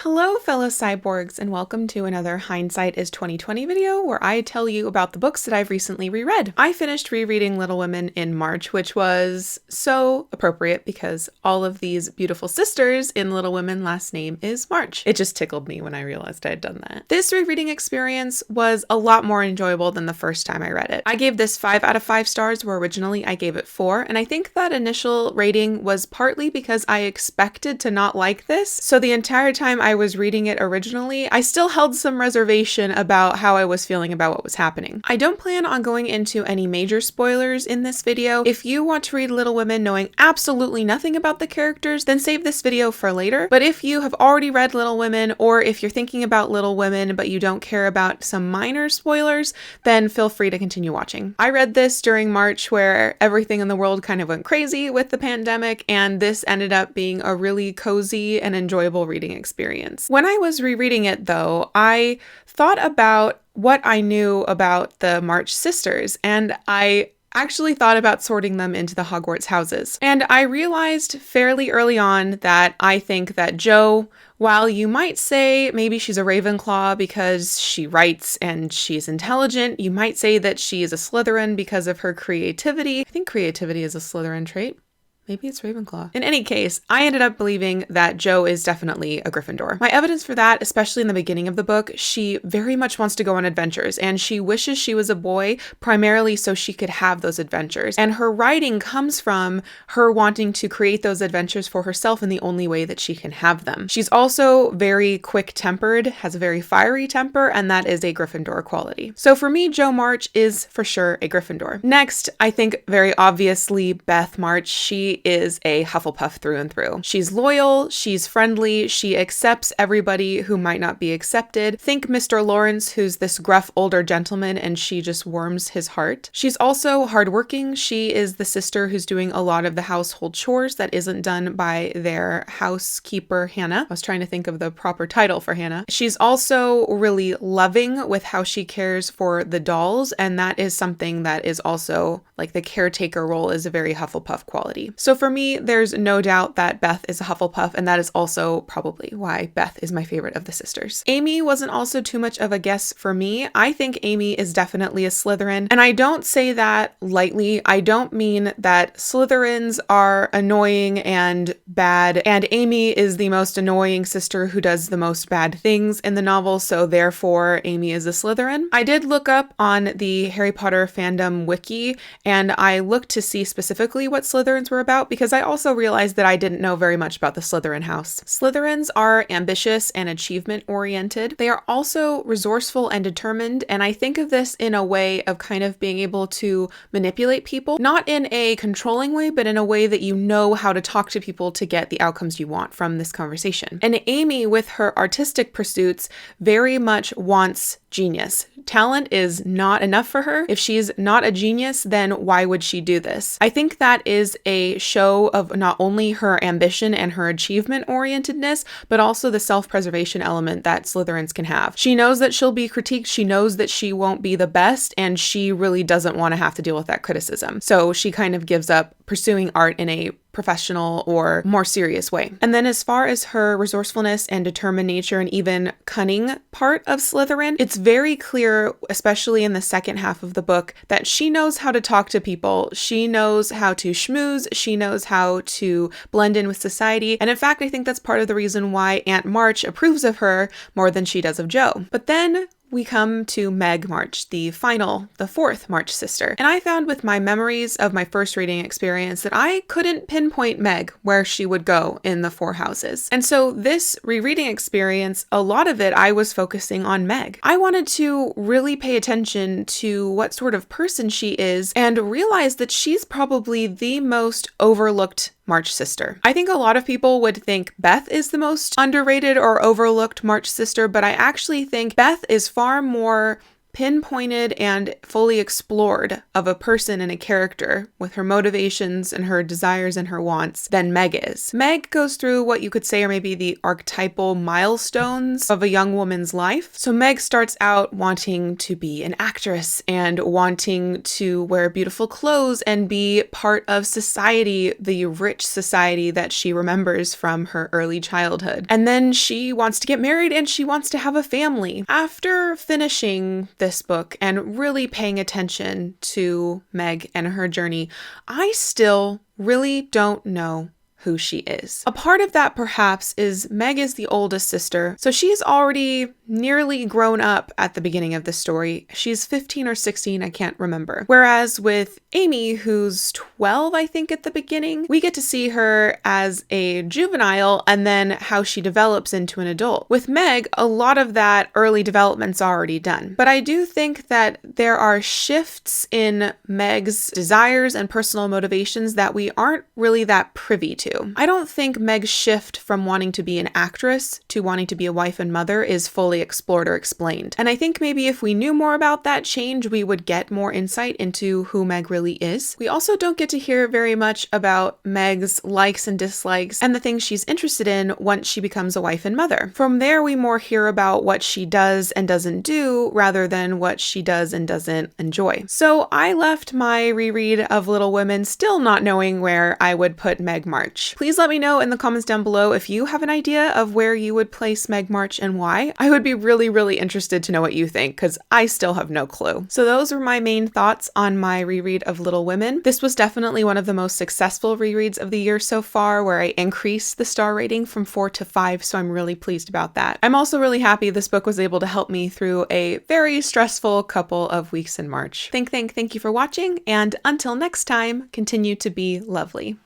Hello fellow cyborgs, and welcome to another Hindsight is 2020 video where I tell you about the books that I've recently reread. I finished rereading Little Women in March, which was so appropriate because all of these beautiful sisters in Little Women last name is March. It just tickled me when I realized I had done that. This rereading experience was a lot more enjoyable than the first time I read it. I gave this 5 out of 5 stars where originally I gave it 4, and I think that initial rating was partly because I expected to not like this, so the entire time I was reading it originally, I still held some reservation about how I was feeling about what was happening. I don't plan on going into any major spoilers in this video. If you want to read Little Women knowing absolutely nothing about the characters, then save this video for later. But if you have already read Little Women, or if you're thinking about Little Women but you don't care about some minor spoilers, then feel free to continue watching. I read this during March where everything in the world kind of went crazy with the pandemic, and this ended up being a really cozy and enjoyable reading experience. When I was rereading it though, I thought about what I knew about the March sisters, and I actually thought about sorting them into the Hogwarts houses. And I realized fairly early on that I think that Jo, while you might say maybe she's a Ravenclaw because she writes and she's intelligent, you might say that she is a Slytherin because of her creativity. I think creativity is a Slytherin trait. Maybe it's Ravenclaw. In any case, I ended up believing that Jo is definitely a Gryffindor. My evidence for that, especially in the beginning of the book, she very much wants to go on adventures, and she wishes she was a boy primarily so she could have those adventures. And her writing comes from her wanting to create those adventures for herself in the only way that she can have them. She's also very quick-tempered, has a very fiery temper, and that is a Gryffindor quality. So for me, Jo March is for sure a Gryffindor. Next, I think very obviously Beth March. She is a Hufflepuff through and through. She's loyal, she's friendly, she accepts everybody who might not be accepted. Think Mr. Lawrence, who's this gruff older gentleman, and she just warms his heart. She's also hardworking. She is the sister who's doing a lot of the household chores that isn't done by their housekeeper, Hannah. I was trying to think of the proper title for Hannah. She's also really loving with how she cares for the dolls, and that is something that is also like the caretaker role is a very Hufflepuff quality. So for me, there's no doubt that Beth is a Hufflepuff, and that is also probably why Beth is my favorite of the sisters. Amy wasn't also too much of a guess for me. I think Amy is definitely a Slytherin, and I don't say that lightly. I don't mean that Slytherins are annoying and bad, and Amy is the most annoying sister who does the most bad things in the novel, so therefore Amy is a Slytherin. I did look up on the Harry Potter fandom wiki, and I looked to see specifically what Slytherins were about, because I also realized that I didn't know very much about the Slytherin house. Slytherins are ambitious and achievement oriented. They are also resourceful and determined, and I think of this in a way of kind of being able to manipulate people, not in a controlling way, but in a way that you know how to talk to people to get the outcomes you want from this conversation. And Amy, with her artistic pursuits, very much wants genius. Talent is not enough for her. If she's not a genius, then why would she do this? I think that is a show of not only her ambition and her achievement orientedness, but also the self-preservation element that Slytherins can have. She knows that she'll be critiqued, she knows that she won't be the best, and she really doesn't want to have to deal with that criticism. So she kind of gives up pursuing art in a professional or more serious way. And then as far as her resourcefulness and determined nature and even cunning part of Slytherin, it's very clear, especially in the second half of the book, that she knows how to talk to people. She knows how to schmooze. She knows how to blend in with society. And in fact, I think that's part of the reason why Aunt March approves of her more than she does of Jo. But then we come to Meg March, the fourth March sister. And I found with my memories of my first reading experience that I couldn't pinpoint Meg where she would go in the 4 houses. And so this rereading experience, a lot of it I was focusing on Meg. I wanted to really pay attention to what sort of person she is and realize that she's probably the most overlooked March sister. I think a lot of people would think Beth is the most underrated or overlooked March sister, but I actually think Beth is far more pinpointed and fully explored of a person and a character with her motivations and her desires and her wants than Meg is. Meg goes through what you could say are maybe the archetypal milestones of a young woman's life. So Meg starts out wanting to be an actress and wanting to wear beautiful clothes and be part of society, the rich society that she remembers from her early childhood. And then she wants to get married and she wants to have a family. After finishing this book and really paying attention to Meg and her journey, I still really don't know who she is. A part of that perhaps is Meg is the oldest sister, so she's already nearly grown up at the beginning of the story. She's 15 or 16, I can't remember. Whereas with Amy, who's 12, I think at the beginning, we get to see her as a juvenile and then how she develops into an adult. With Meg, a lot of that early development's already done. But I do think that there are shifts in Meg's desires and personal motivations that we aren't really that privy to. I don't think Meg's shift from wanting to be an actress to wanting to be a wife and mother is fully explored or explained. And I think maybe if we knew more about that change, we would get more insight into who Meg really is. We also don't get to hear very much about Meg's likes and dislikes and the things she's interested in once she becomes a wife and mother. From there, we more hear about what she does and doesn't do rather than what she does and doesn't enjoy. So I left my reread of Little Women still not knowing where I would put Meg March. Please let me know in the comments down below if you have an idea of where you would place Meg March and why. I would be really interested to know what you think because I still have no clue. So those were my main thoughts on my reread of Little Women. This was definitely one of the most successful rereads of the year so far, where I increased the star rating from 4 to 5, so I'm really pleased about that. I'm also really happy this book was able to help me through a very stressful couple of weeks in March. Thank you for watching, and until next time, continue to be lovely.